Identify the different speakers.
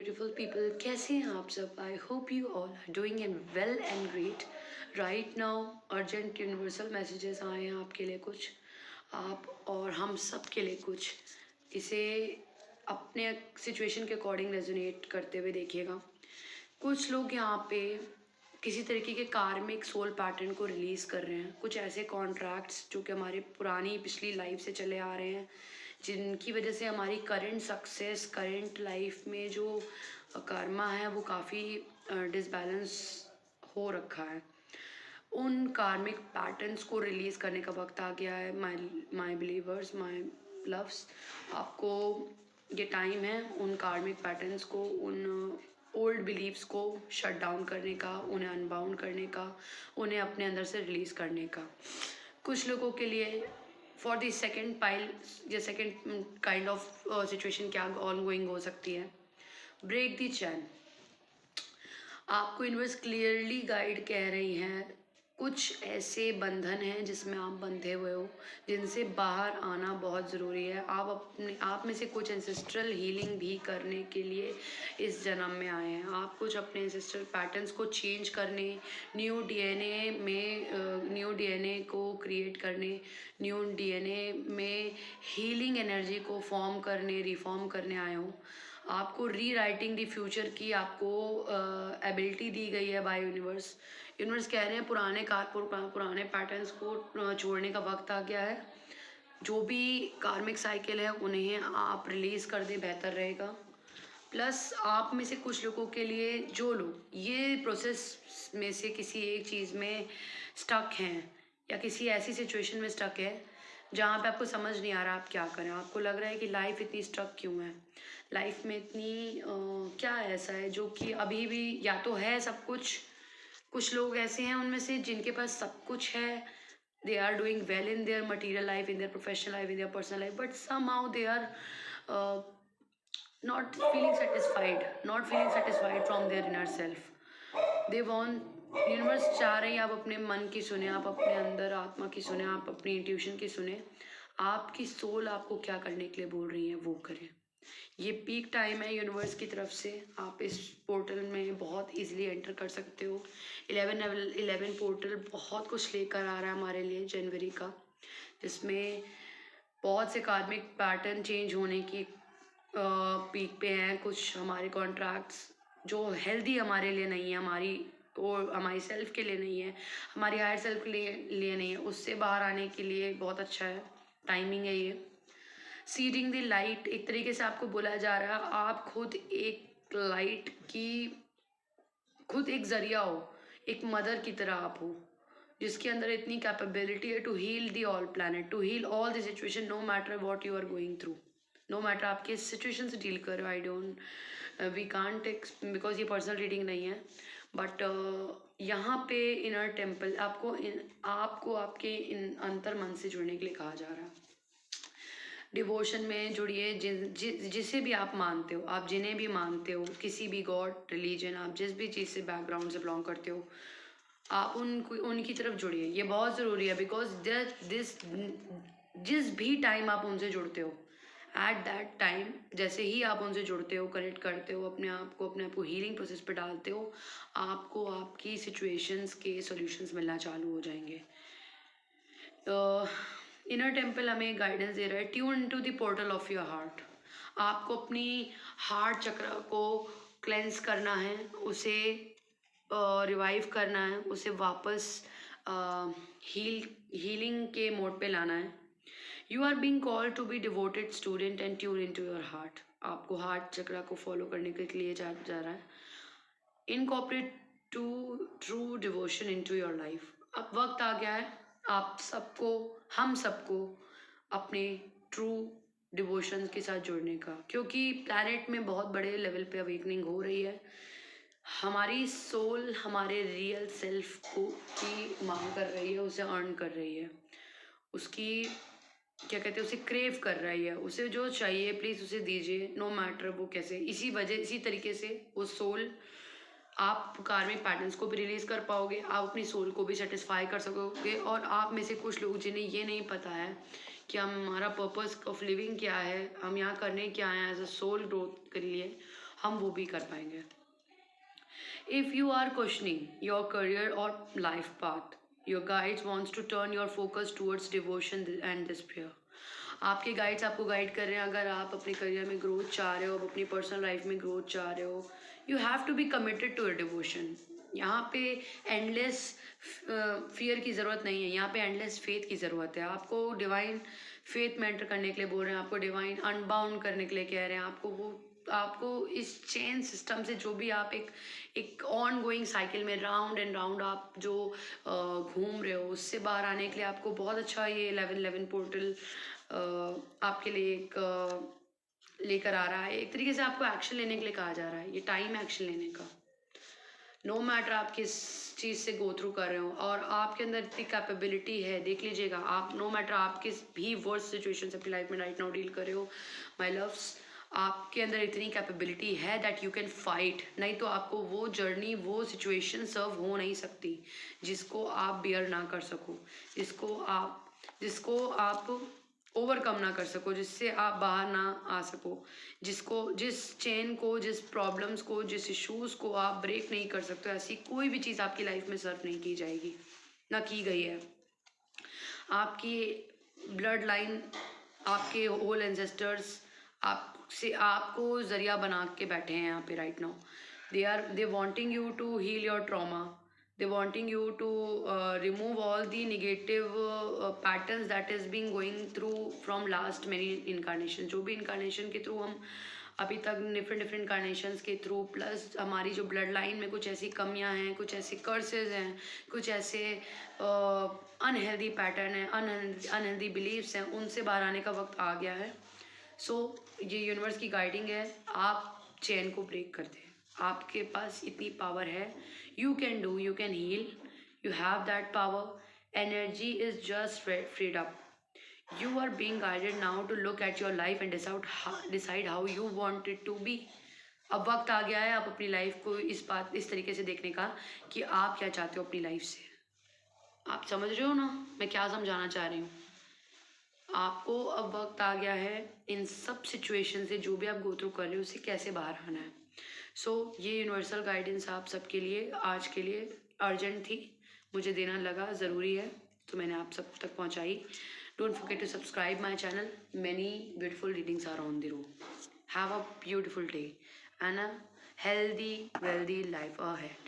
Speaker 1: Beautiful people, कैसे हैं आप सब? I hope you all are doing and well and great. Right now urgent universal messages आए हैं आपके लिए, कुछ आप और हम सब के लिए कुछ। इसे अपने सिचुएशन के अकॉर्डिंग रेजोनेट करते हुए देखिएगा। कुछ लोग यहाँ पे किसी तरीके के कार्मिक सोल पैटर्न को रिलीज़ कर रहे हैं, कुछ ऐसे कॉन्ट्रैक्ट्स जो कि हमारी पुरानी पिछली लाइफ से चले आ रहे हैं, जिनकी वजह से हमारी करंट सक्सेस, करंट लाइफ में जो कर्मा है वो काफ़ी डिसबैलेंस हो रखा है। उन कार्मिक पैटर्न्स को रिलीज़ करने का वक्त आ गया है। माय बिलीवर्स, माय लव्स, आपको ये टाइम है उन कार्मिक पैटर्न्स को, उन ओल्ड बिलीव्स को शट डाउन करने का, उन्हें अनबाउंड करने का, उन्हें अपने अंदर से रिलीज़ करने का। कुछ लोगों के लिए फॉर द सेकेंड पाइल या सेकेंड काइंड ऑफ सिचुएशन क्या ऑन गोइंग हो सकती है, ब्रेक दी चैन। आपको यूनिवर्स क्लियरली गाइड कह रही हैं, कुछ ऐसे बंधन हैं जिसमें आप बंधे हुए हो, जिनसे बाहर आना बहुत ज़रूरी है। आप में से कुछ एंसेस्ट्रल हीलिंग भी करने के लिए इस जन्म में आए हैं। आप कुछ अपने एंसेस्ट्रल पैटर्न्स को चेंज करने, न्यू डीएनए को क्रिएट करने, न्यू डीएनए में हीलिंग एनर्जी को फॉर्म करने, रिफॉर्म करने आए हो। आपको री राइटिंग द फ्यूचर की आपको एबिलिटी दी गई है बाय यूनिवर्स। यूनिवर्स कह रहे हैं पुराने पैटर्न्स को छोड़ने का वक्त आ गया है। जो भी कार्मिक साइकिल है उन्हें आप रिलीज़ कर दें, बेहतर रहेगा। प्लस आप में से कुछ लोगों के लिए, जो लोग ये प्रोसेस में से किसी एक चीज़ में स्टक हैं या किसी ऐसी सिचुएशन में स्टक है जहाँ पे आपको समझ नहीं आ रहा आप क्या करें, आपको लग रहा है कि लाइफ इतनी स्टक क्यों है, लाइफ में इतनी क्या ऐसा है जो कि अभी भी या तो है सब कुछ। कुछ लोग ऐसे हैं उनमें से जिनके पास सब कुछ है, they are doing well in their material life, in their professional life, in their personal life, but somehow they are not feeling satisfied from their inner self. They want, universe चाह रही है आप अपने मन की सुने, आप अपने अंदर आत्मा की सुने, आप अपनी इंट्यूशन की सुने। आपकी सोल आपको क्या करने के लिए बोल रही है वो करें। ये पीक टाइम है यूनिवर्स की तरफ से, आप इस पोर्टल में बहुत इजीली एंटर कर सकते हो। 11 पोर्टल बहुत कुछ लेकर आ रहा है हमारे लिए जनवरी का, जिसमें बहुत से कार्मिक पैटर्न चेंज होने की पीक पे हैं। कुछ हमारे कॉन्ट्रैक्ट्स जो हेल्दी हमारे लिए नहीं है, हमारी सेल्फ के लिए नहीं है, हमारी हायर सेल्फ के लिए नहीं है, उससे बाहर आने के लिए बहुत अच्छा है, टाइमिंग है ये। सीडिंग द लाइट, एक तरीके से आपको बोला जा रहा है आप खुद एक लाइट की, खुद एक जरिया हो, एक मदर की तरह आप हो, जिसके अंदर इतनी कैपेबिलिटी है to heal the all planet, to heal all the situation, no matter what you are going through, no matter आप किस सिचुएशन से डील कर रहे हो। I don't we can't because ये पर्सनल रीडिंग नहीं है, बट यहाँ पे इनर टेम्पल आपको आपके इन अंतर मन से जुड़ने के लिए कहा जा रहा है। डिवोशन में जुड़िए, जिसे भी आप मानते हो, आप जिन्हें भी मानते हो, किसी भी गॉड, रिलीजन, आप जिस भी चीज़ से बैकग्राउंड से बिलोंग करते हो, आप उनकी तरफ जुड़िए। ये बहुत ज़रूरी है बिकॉज जिस भी टाइम आप उनसे जुड़ते हो, एट दैट टाइम जैसे ही आप उनसे जुड़ते हो, कनेक्ट करते हो, अपने आप को हीलिंग प्रोसेस पे डालते हो, आपको आपकी सिचुएशंस के सॉल्यूशंस मिलना चालू हो जाएंगे। इनर टेम्पल हमें गाइडेंस दे रहा है, tune into the portal of your heart. आपको अपनी हार्ट चक्र को क्लेंस करना है, उसे रिवाइव करना है, उसे वापस हीलिंग के मोड पे लाना है। You are being called to be devoted student and tune in to your heart. आपको हार्ट चक्र को फॉलो करने के लिए जा रहा है। Incorporate to true devotion in to your life. अब वक्त आ गया है आप सबको, हम सबको अपने ट्रू डिवोशन के साथ जुड़ने का, क्योंकि प्लैनेट में बहुत बड़े लेवल पे अवेकनिंग हो रही है। हमारी सोल हमारे रियल सेल्फ को की मांग कर रही है, उसे अर्न कर रही है, उसकी क्या कहते हैं, उसे क्रेव कर रही है, उसे जो चाहिए प्लीज़ उसे दीजिए, नो मैटर वो कैसे। इसी तरीके से वो सोल, आप कार्मिक पैटर्न्स को भी रिलीज़ कर पाओगे, आप अपनी सोल को भी सेटिस्फाई कर सकोगे। और आप में से कुछ लोग जिन्हें ये नहीं पता है कि हमारा पर्पस ऑफ लिविंग क्या है, हम यहाँ करने क्या आए हैं एज अ सोल ग्रोथ के लिए, हम वो भी कर पाएंगे। If you are questioning your career or life path, your guides wants to turn your focus towards devotion and despair. आपके गाइड्स आपको गाइड कर रहे हैं, अगर आप अपने करियर में ग्रोथ चाह रहे हो, अपनी पर्सनल लाइफ में ग्रोथ चाह रहे हो, you have to be committed to your devotion. यहाँ पे एंडलेस फियर की ज़रूरत नहीं है, यहाँ पे एंडलेस फेथ की ज़रूरत है। आपको डिवाइन फेथ में एंटर करने के लिए बोल रहे हैं, आपको डिवाइन अनबाउंड करने के लिए कह रहे हैं, आपको इस चेन सिस्टम से जो भी आप एक ऑन गोइंग साइकिल में राउंड एंड राउंड आप जो घूम रहे हो, उससे बाहर आने के लिए आपको बहुत अच्छा ये 1111 पोर्टल आपके लिए एक लेकर आ रहा है। एक तरीके से आपको एक्शन लेने के लिए कहा जा रहा है, ये टाइम है एक्शन लेने का। नो मैटर आप किस चीज़ से गो थ्रू कर रहे हो, और आपके अंदर इतनी कैपेबिलिटी है, देख लीजिएगा आप, नो मैटर आप किस भी वर्स्ट सिचुएशन से अपनी लाइफ में राइट नाउ डील कर रहे हो माय लव्स, आपके अंदर इतनी कैपेबिलिटी है दैट यू कैन फाइट। नहीं तो आपको वो जर्नी, वो सिचुएशन सर्व हो नहीं सकती जिसको आप बियर ना कर सको, जिसको आप ओवरकम ना कर सको, जिससे आप बाहर ना आ सको, जिस चेन को, जिस प्रॉब्लम्स को, जिस इश्यूज़ को आप ब्रेक नहीं कर सकते, ऐसी कोई भी चीज़ आपकी लाइफ में सर्व नहीं की जाएगी, ना की गई है। आपकी ब्लड लाइन, आपके होल एंसेस्टर्स आपको जरिया बना के बैठे हैं यहाँ पे right now. They wanting you to heal your trauma, they wanting you to remove all the negative patterns that is being going through from last many incarnations। जो भी इनकारनेशन के थ्रू हम अभी तक डिफरेंट इनकारनेशंस के through, plus हमारी जो blood line में कुछ ऐसी कमियां हैं, कुछ ऐसी कर्सेज हैं, कुछ ऐसे अनहेल्दी पैटर्न है, अनहेल्दी बिलीव्स हैं, उनसे बाहर आने का वक्त आ गया है। सो ये यूनिवर्स की गाइडिंग है, आप चेन को ब्रेक कर दें, आपके पास इतनी पावर है, you can do, you can heal, you have that power, energy is just freed up, you are being guided now to look at your life and decide how you want it to be। अब वक्त आ गया है आप अपनी life को इस तरीके से देखने का कि आप क्या चाहते हो अपनी लाइफ से। आप समझ रहे हो ना मैं क्या समझाना चाह रही हूँ? आपको अब वक्त आ गया है इन सब सिचुएशन से, जो भी आप गो थ्रू कर रहे हो, उससे कैसे बाहर आना है। सो ये यूनिवर्सल गाइडेंस आप सबके लिए आज के लिए अर्जेंट थी, मुझे देना लगा ज़रूरी है, तो मैंने आप सब तक पहुंचाई। Don't forget to subscribe my channel, many beautiful readings are on the road. Have a beautiful day and a healthy wealthy life ahead.